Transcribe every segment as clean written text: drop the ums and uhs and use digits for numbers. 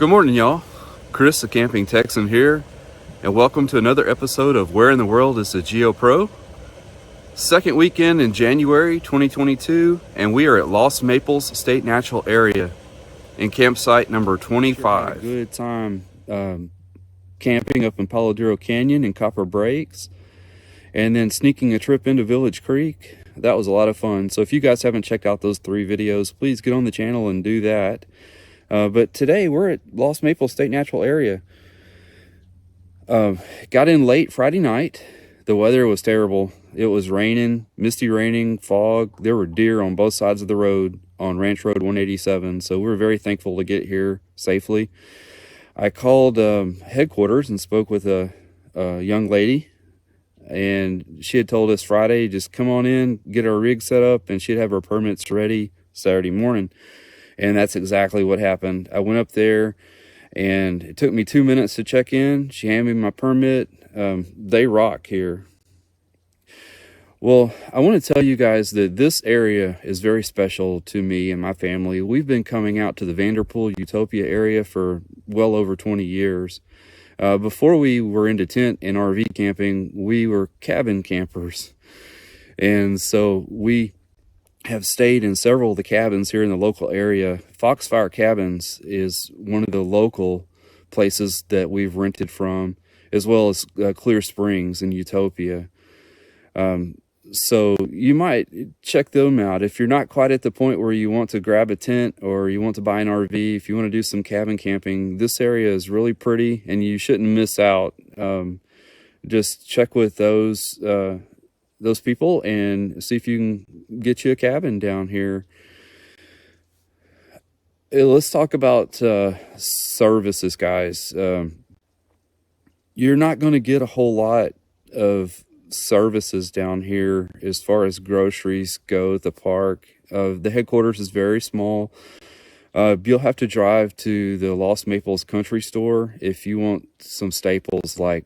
Good morning, y'all. Chris, the Camping Texan here, and welcome to another episode of Where in the World is the GeoPro? Second weekend in January 2022, and we are at Lost Maples State Natural Area in campsite number 25. Good time camping up in Palo Duro Canyon and Copper Breaks, and then sneaking a trip into Village Creek. That was a lot of fun. So if you guys haven't checked out those 3 videos, please get on the channel and do that. But today we're at Lost Maples State Natural Area. Got in late Friday night. The weather was terrible. It was raining, misty raining, fog. There were deer on both sides of the road on Ranch Road 187. So we were very thankful to get here safely. I called headquarters and spoke with a young lady. And she had told us Friday, just come on in, get our rig set up, and she'd have her permits ready Saturday morning. And that's exactly what happened. I went up there and it took me 2 minutes to check in. She handed me my permit. They rock here. Well, I want to tell you guys that this area is very special to me and my family. We've been coming out to the Vanderpool Utopia area for well over 20 years. Before we were into tent and RV camping, we were cabin campers. And so we have stayed in several of the cabins here in the local area. Foxfire Cabins is one of the local places that we've rented from, as well as Clear Springs in Utopia. So you might check them out. If you're not quite at the point where you want to grab a tent or you want to buy an RV, if you want to do some cabin camping, this area is really pretty and you shouldn't miss out. Just check with those people and see if you can get you a cabin down here. Let's talk about services, guys. You're not going to get a whole lot of services down here as far as groceries go at the park. The headquarters is very small. You'll have to drive to the Lost Maples Country Store if you want some staples like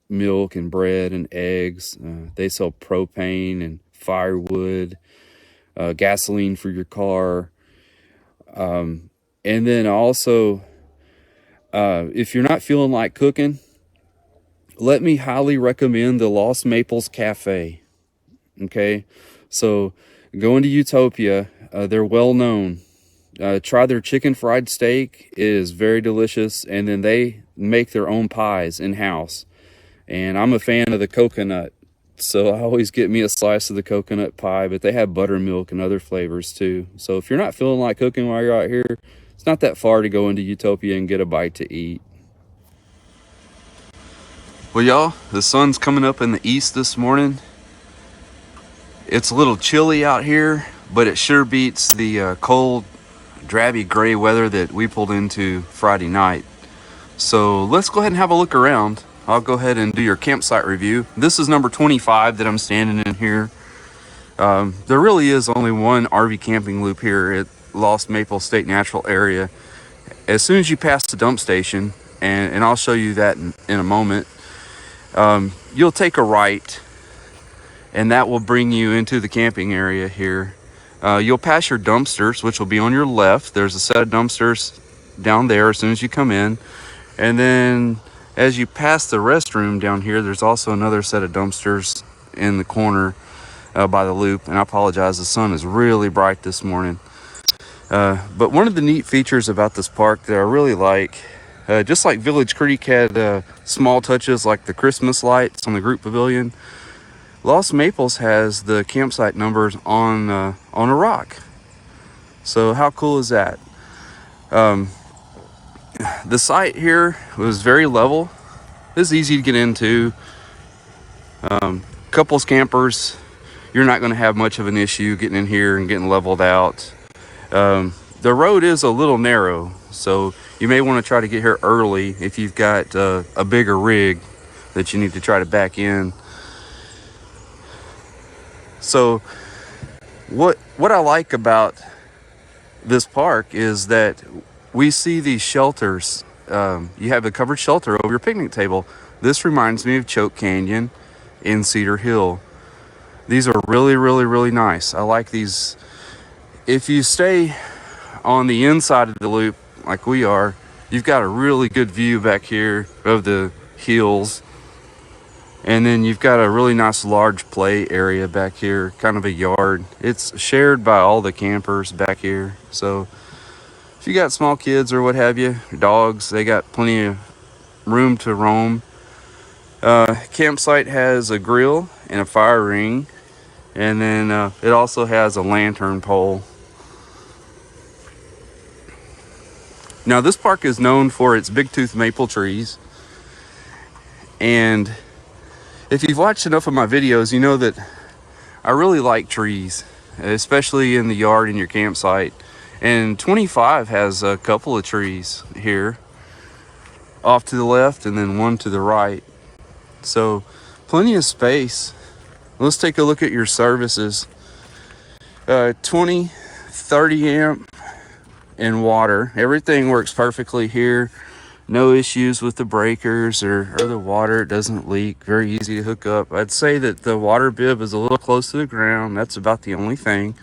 milk and bread and eggs. They sell propane and firewood, gasoline for your car. And then also, if you're not feeling like cooking, let me highly recommend the Lost Maples Cafe. Okay, so going to Utopia, they're well known. Try their chicken fried steak. It is very delicious. And then they make their own pies in-house. And I'm a fan of the coconut, so I always get me a slice of the coconut pie, but they have buttermilk and other flavors too. So if you're not feeling like cooking while you're out here, it's not that far to go into Utopia and get a bite to eat. Well, y'all, the sun's coming up in the east this morning. It's a little chilly out here, but it sure beats the cold, drabby gray weather that we pulled into Friday night. So let's go ahead and have a look around. I'll go ahead and do your campsite review. This is number 25 that I'm standing in here. There really is only one RV camping loop here at Lost Maples State Natural Area. As soon as you pass the dump station, and I'll show you that in a moment, you'll take a right, and that will bring you into the camping area here. You'll pass your dumpsters, which will be on your left. There's a set of dumpsters down there as soon as you come in. And then as you pass the restroom down here, there's also another set of dumpsters in the corner by the loop. And I apologize, the sun is really bright this morning. But one of the neat features about this park that I really like, just like Village Creek had small touches like the Christmas lights on the group pavilion, Lost Maples has the campsite numbers on a rock. So how cool is that? The site here was very level. It's easy to get into. Couples campers, you're not going to have much of an issue getting in here and getting leveled out. The road is a little narrow, so you may want to try to get here early if you've got a bigger rig that you need to try to back in. So what I like about this park is that we see these shelters. You have a covered shelter over your picnic table. This reminds me of Choke Canyon in Cedar Hill. These are really, really, really nice. I like these. If you stay on the inside of the loop like we are, You've got a really good view back here of the hills. And then you've got a really nice large play area back here, kind of a yard. It's shared by all the campers back here. So if you got small kids or what have you, dogs, they got plenty of room to roam. Campsite has a grill and a fire ring. And then it also has a lantern pole. Now this park is known for its big tooth maple trees. And if you've watched enough of my videos, you know that I really like trees, especially in the yard in your campsite. And 25 has a couple of trees here, off to the left and then one to the right. So plenty of space. Let's take a look at your services. 20, 30 amp and water. Everything works perfectly here. No issues with the breakers or the water. It doesn't leak. Very easy to hook up. I'd say that the water bib is a little close to the ground. That's about the only thing.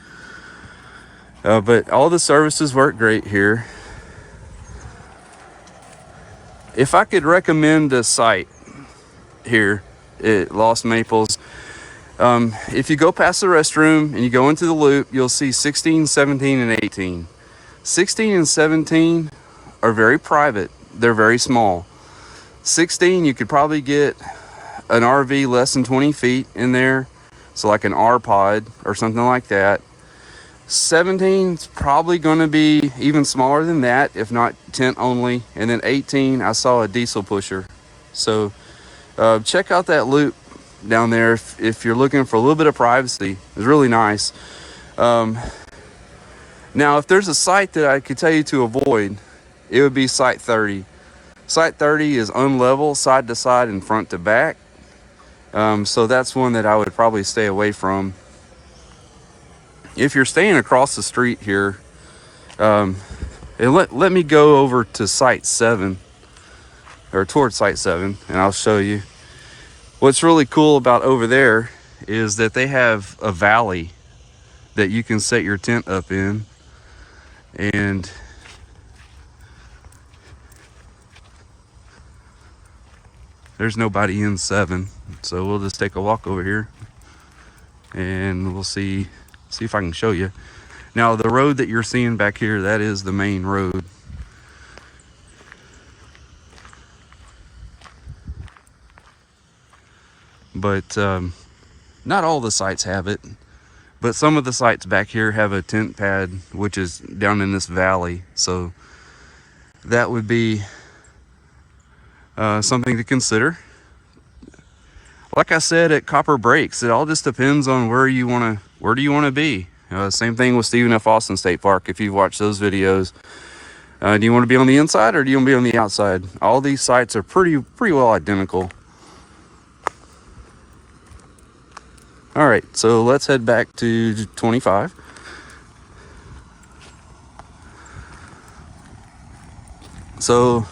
But all the services work great here. If I could recommend a site here at Lost Maples, if you go past the restroom and you go into the loop, you'll see 16, 17, and 18. 16 and 17 are very private. They're very small. 16, you could probably get an RV less than 20 feet in there. So like an R-Pod or something like that. 17 is probably going to be even smaller than that, if not tent only. And then 18, I saw a diesel pusher. So check out that loop down there if you're looking for a little bit of privacy. It's really nice. Now, if there's a site that I could tell you to avoid, it would be Site 30. Site 30 is unlevel, side to side and front to back. So that's one that I would probably stay away from. If you're staying across the street here, and let me go over to Site 7, or towards Site 7, and I'll show you. What's really cool about over there is that they have a valley that you can set your tent up in. And there's nobody in 7, so we'll just take a walk over here and we'll see if I can show you. Now the road that you're seeing back here, that is the main road. But not all the sites have it, but some of the sites back here have a tent pad, which is down in this valley. So that would be something to consider. Like I said, at Copper Breaks, it all just depends on where do you want to be. Same thing with Stephen F. Austin State Park. If you've watched those videos, do you want to be on the inside or do you want to be on the outside? All these sites are pretty well identical. All right, so let's head back to 25. So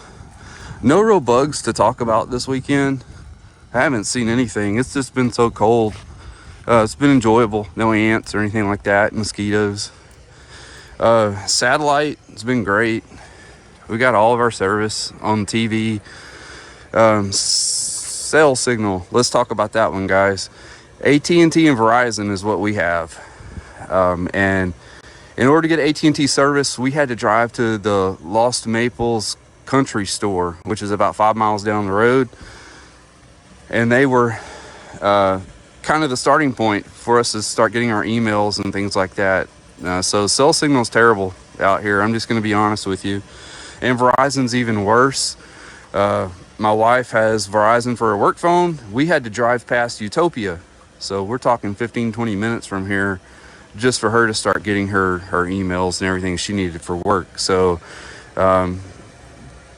no real bugs to talk about this weekend. I haven't seen anything. It's just been so cold. It's been enjoyable. No ants or anything like that. Mosquitoes. Satellite has been great. We got all of our service on TV. Cell signal. Let's talk about that one, guys. AT&T and Verizon is what we have. And in order to get AT&T service, we had to drive to the Lost Maples Country Store, which is about 5 miles down the road. And they were kind of the starting point for us to start getting our emails and things like that. So cell signal's terrible out here. I'm just going to be honest with you. And Verizon's even worse. My wife has Verizon for her work phone. We had to drive past Utopia. So we're talking 15-20 minutes from here just for her to start getting her emails and everything she needed for work. So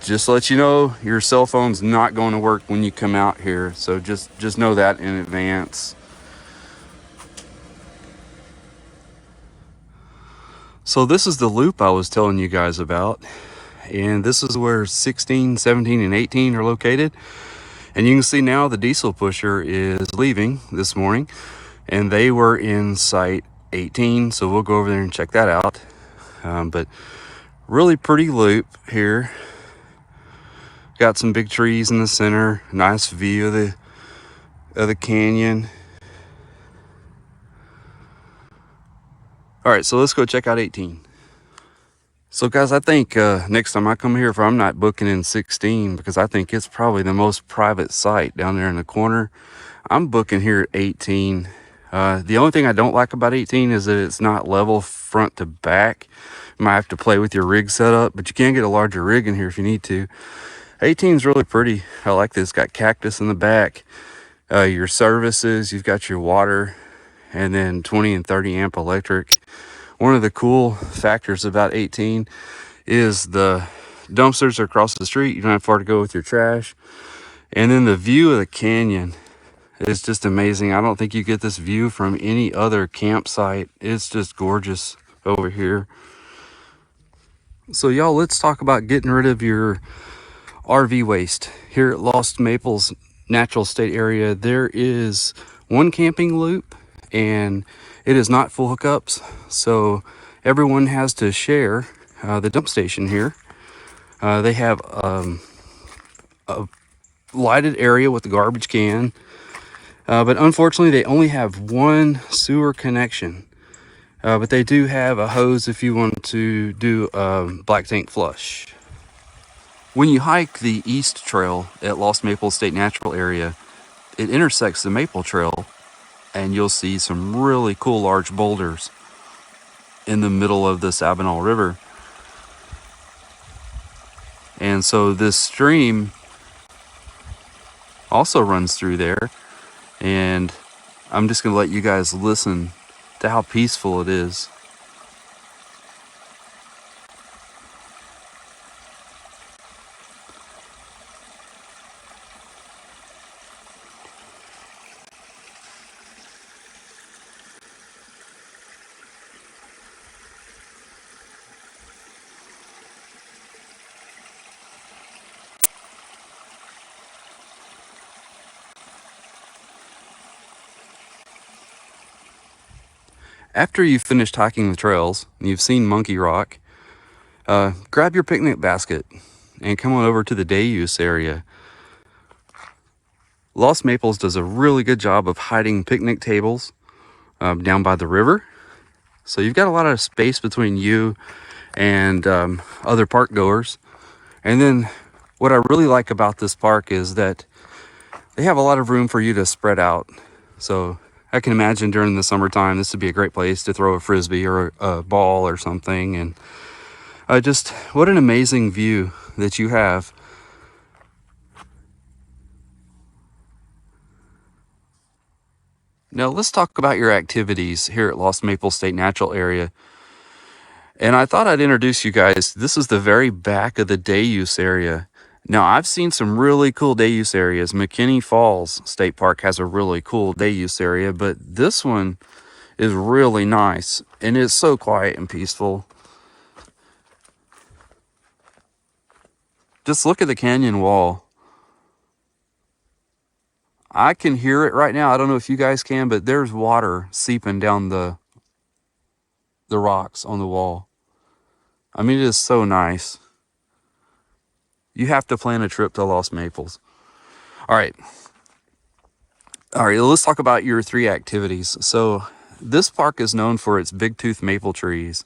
just to let you know, your cell phone's not going to work when you come out here. So just know that in advance. So this is the loop I was telling you guys about. And this is where 16, 17, and 18 are located. And you can see now the diesel pusher is leaving this morning. And they were in Site 18. So we'll go over there and check that out. But really pretty loop here. Got some big trees in the center. Nice view of the canyon. All right, so let's go check out 18. So guys, I think next time I come here, if I'm not booking in 16, because I think it's probably the most private site down there in the corner, I'm booking here at 18. The only thing I don't like about 18 is that it's not level front to back. You might have to play with your rig setup, but you can get a larger rig in here if you need to. 18 is really pretty. I like this. It's got cactus in the back. Your services, you've got your water, and then 20 and 30 amp electric. One of the cool factors about 18 is the dumpsters are across the street. You don't have far to go with your trash. And then the view of the canyon is just amazing. I don't think you get this view from any other campsite. It's just gorgeous over here. So y'all, let's talk about getting rid of your RV waste. Here at Lost Maples Natural State Area, there is one camping loop, and it is not full hookups, so everyone has to share the dump station here. They have a lighted area with the garbage can, but unfortunately they only have one sewer connection, but they do have a hose if you want to do a black tank flush. When you hike the East Trail at Lost Maples State Natural Area, it intersects the Maple Trail, and you'll see some really cool large boulders in the middle of the Sabinal River. And so this stream also runs through there, and I'm just gonna let you guys listen to how peaceful it is. After you've finished hiking the trails and you've seen Monkey Rock, grab your picnic basket and come on over to the day use area. Lost Maples does a really good job of hiding picnic tables down by the river. So you've got a lot of space between you and other park goers. And then what I really like about this park is that they have a lot of room for you to spread out. So I can imagine during the summertime, this would be a great place to throw a frisbee or a ball or something. And just what an amazing view that you have. Now let's talk about your activities here at Lost Maples State Natural Area. And I thought I'd introduce you guys. This is the very back of the day use area. Now, I've seen some really cool day use areas. McKinney Falls State Park has a really cool day use area, but this one is really nice, and it's so quiet and peaceful. Just look at the canyon wall. I can hear it right now. I don't know if you guys can, but there's water seeping down the rocks on the wall. I mean, it is so nice. You have to plan a trip to Lost Maples. All right, let's talk about your 3 activities. So this park is known for its big tooth maple trees.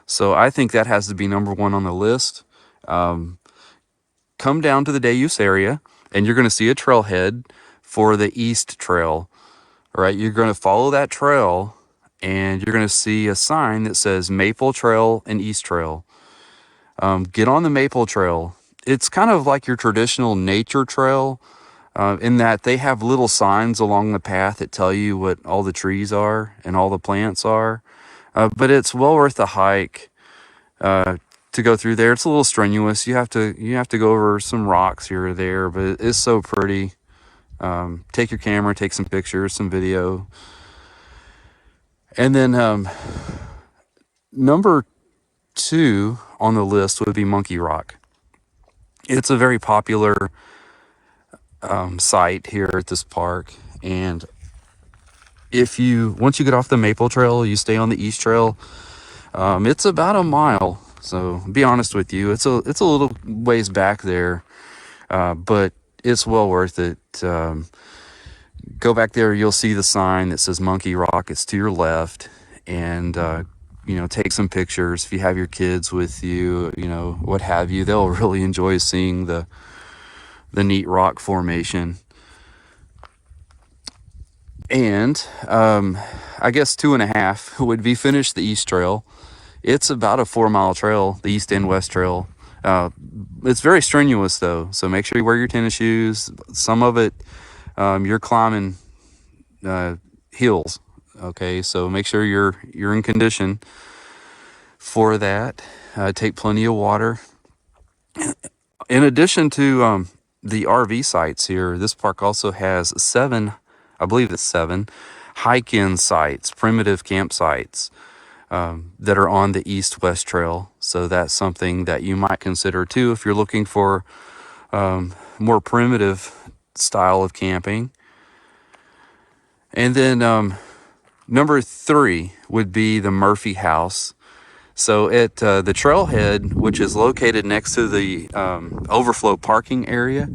So I think that has to be number 1 on the list. Come down to the day use area, and you're going to see a trailhead for the East Trail. All right, you're going to follow that trail, and you're going to see a sign that says Maple Trail and East Trail. Get on the Maple Trail. It's kind of like your traditional nature trail in that they have little signs along the path that tell you what all the trees are and all the plants are. But it's well worth the hike to go through there. It's a little strenuous. You have to go over some rocks here or there, but it's so pretty. Take your camera, take some pictures, some video. And then number 2 on the list would be Monkey Rock. It's a very popular site here at this park, and once you get off the Maple Trail, you stay on the East Trail. It's about a mile, so be honest with you, it's a little ways back there. but it's well worth it. Go back there, you'll see the sign that says Monkey Rock. It's to your left, and take some pictures. If you have your kids with you, what have you, they'll really enjoy seeing the neat rock formation. And I guess 2.5 would be finish the East Trail. It's about a 4-mile trail, the East and West Trail. It's very strenuous though, so make sure you wear your tennis shoes. Some of it, you're climbing hills, okay? So make sure you're in condition for that. Take plenty of water. In addition to the RV sites here, this park also has 7, I believe it's 7, hike-in sites, primitive campsites that are on the East-West Trail. So that's something that you might consider too if you're looking for more primitive style of camping. And then number 3 would be the Murphy House. So at the trailhead, which is located next to the overflow parking area,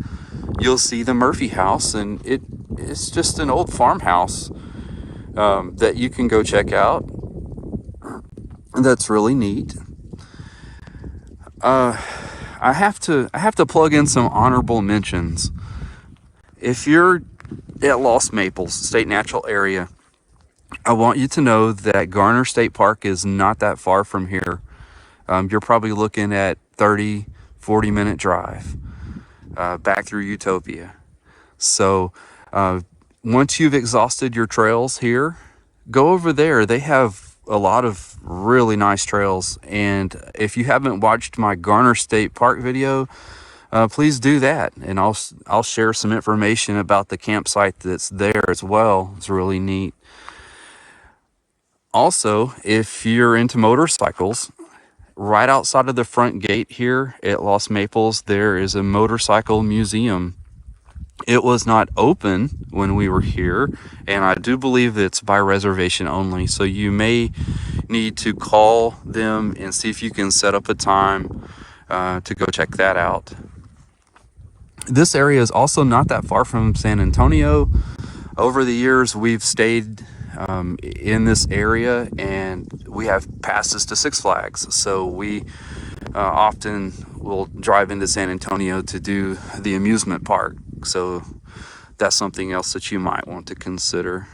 you'll see the Murphy House, and it's just an old farmhouse that you can go check out. That's really neat. I have to plug in some honorable mentions. If you're at Lost Maples State Natural Area, I want you to know that Garner State Park is not that far from here. You're probably looking at 30-40 minute drive back through Utopia. So once you've exhausted your trails here, go over there. They have a lot of really nice trails, and if you haven't watched my Garner State Park video, please do that, and I'll share some information about the campsite that's there as well. It's really neat. Also, if you're into motorcycles, right outside of the front gate here at Lost Maples, there is a motorcycle museum. It was not open when we were here, and I do believe it's by reservation only, so you may need to call them and see if you can set up a time to go check that out. This area is also not that far from San Antonio. Over the years, we've stayed in this area, and we have passes to Six Flags, so we often will drive into San Antonio to do the amusement park. So that's something else that you might want to consider.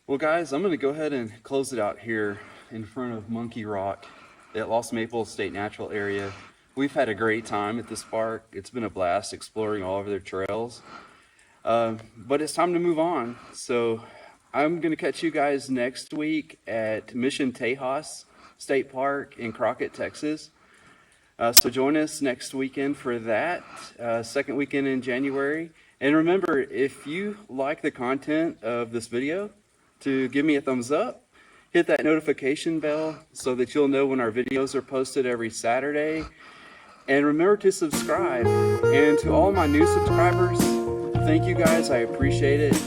Well guys, I'm going to go ahead and close it out here in front of Monkey Rock at Lost Maples State Natural Area. We've had a great time at this park. It's been a blast exploring all of their trails. But it's time to move on. So I'm going to catch you guys next week at Mission Tejas State Park in Crockett, Texas. So join us next weekend for that, second weekend in January. And remember, if you like the content of this video, to give me a thumbs up, hit that notification bell so that you'll know when our videos are posted every Saturday. And remember to subscribe. And to all my new subscribers, thank you guys, I appreciate it.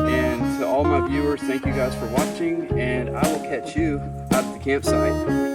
And to all my viewers, thank you guys for watching, and I will catch you out at the campsite.